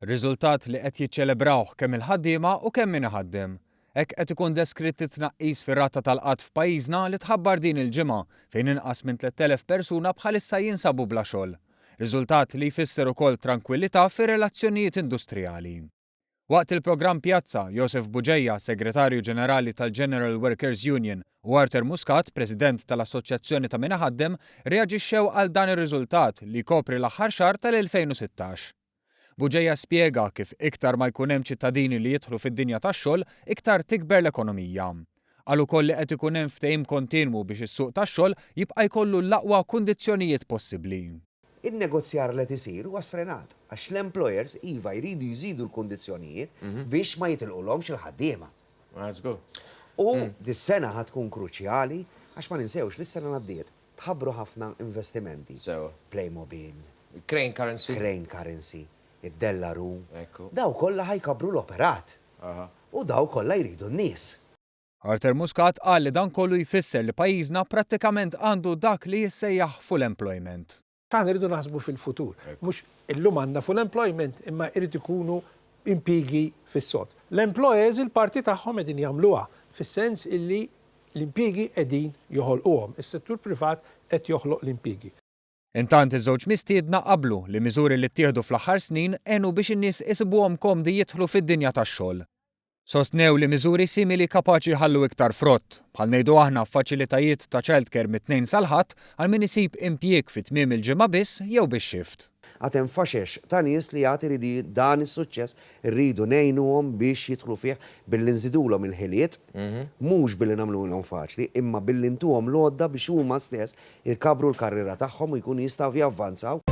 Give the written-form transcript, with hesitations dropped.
Riżultat li qed jiċċelebrawh kemm il-ħaddiema u kemm min iħaddem. Hekk qed ikun deskritt it-tnaqqis fir-rata tal-qatt f'pajjiżna li tħabbar din il-ġimgħa fejn inqas minn 3000 persuna bħalissa jinsabu bla xogħol. Riżultat li jfisser ukoll tranquillità fir-relazzjonijiet industrijali. Waqt il-programm Pjazza, Josef Buġejja, Segretarju Ġenerali tal-General Workers Union, u Walter Muscat, President tal-Assoċjazzjoni ta' min iħaddem, reaġixxew għal dan ir-riżultat li kopri l-aħħar xahar tal-2016. Buġejja spjega kif iktar ma jkun hemm ċittadini li jidħlu fid-dinja tax-xogħol, iktar tikber l-ekonomija. Qal ukoll li qed ikun hemm ftehim kontinwu biex is-suq tax-xogħol jibqa' jkollu l-aqwa kundizzjonijiet possibbli. Il-negozjar li tisir huwa sfrenat għax l-employers iva jridu jżidu l-kondizzjonijiet biex ma jitilqulhomx il-ħaddiema. U dis-sena ħatkun kruċjali għax ma ninsewx li s-sena ngħaddiet tħabbru ħafna investimenti. Playmobil, Crane currency. Crane currency, id-Dellaru. Daw kollha ħajkabru l-operat. U daw kollha jridu n-nies. Walter Muscat qal li dan kollu jfisser li pajjiżna prattikament għandu dak li jissejjaħ full employment. Ħana rridu naħsbu fil-futur. Mhux illum għandna full employment imma jrid ikunu impigi fis-sod. L-employers il-parti tagħhom qegħdin jagħmluha fis-sens illi l-impigi qegħdin joħolquhom. Is-settur privat qed joħloq l-impigi. Intant iż-żewġ mistiedna qablu li miżuri li ttieħdu fl-aħħar snin għenu biex in-nies isibuhom komdi jidħlu fid-dinja tax-xogħol. Sostnew li miżuri simili kapaċi ħallu iktar frott, bħal ngħidu aħna f'faċilitajiet ta' childcare mit-tnejn sal-ħadd għal min isib impjieg fit tmiem il-ġimgħa biss jew bix-xift. Għatem faxex ta' nies li għati ridi dan is-suċċess irridu ngħinuhom biex jidħlu fih billi nżidulhom il-ħiliet, mhux billi nagħmluhom faċli, imma billi ntuhom l-għodda biex huma stess ikabru l-karriera tagħhom u jkunu jistgħu javvanzaw.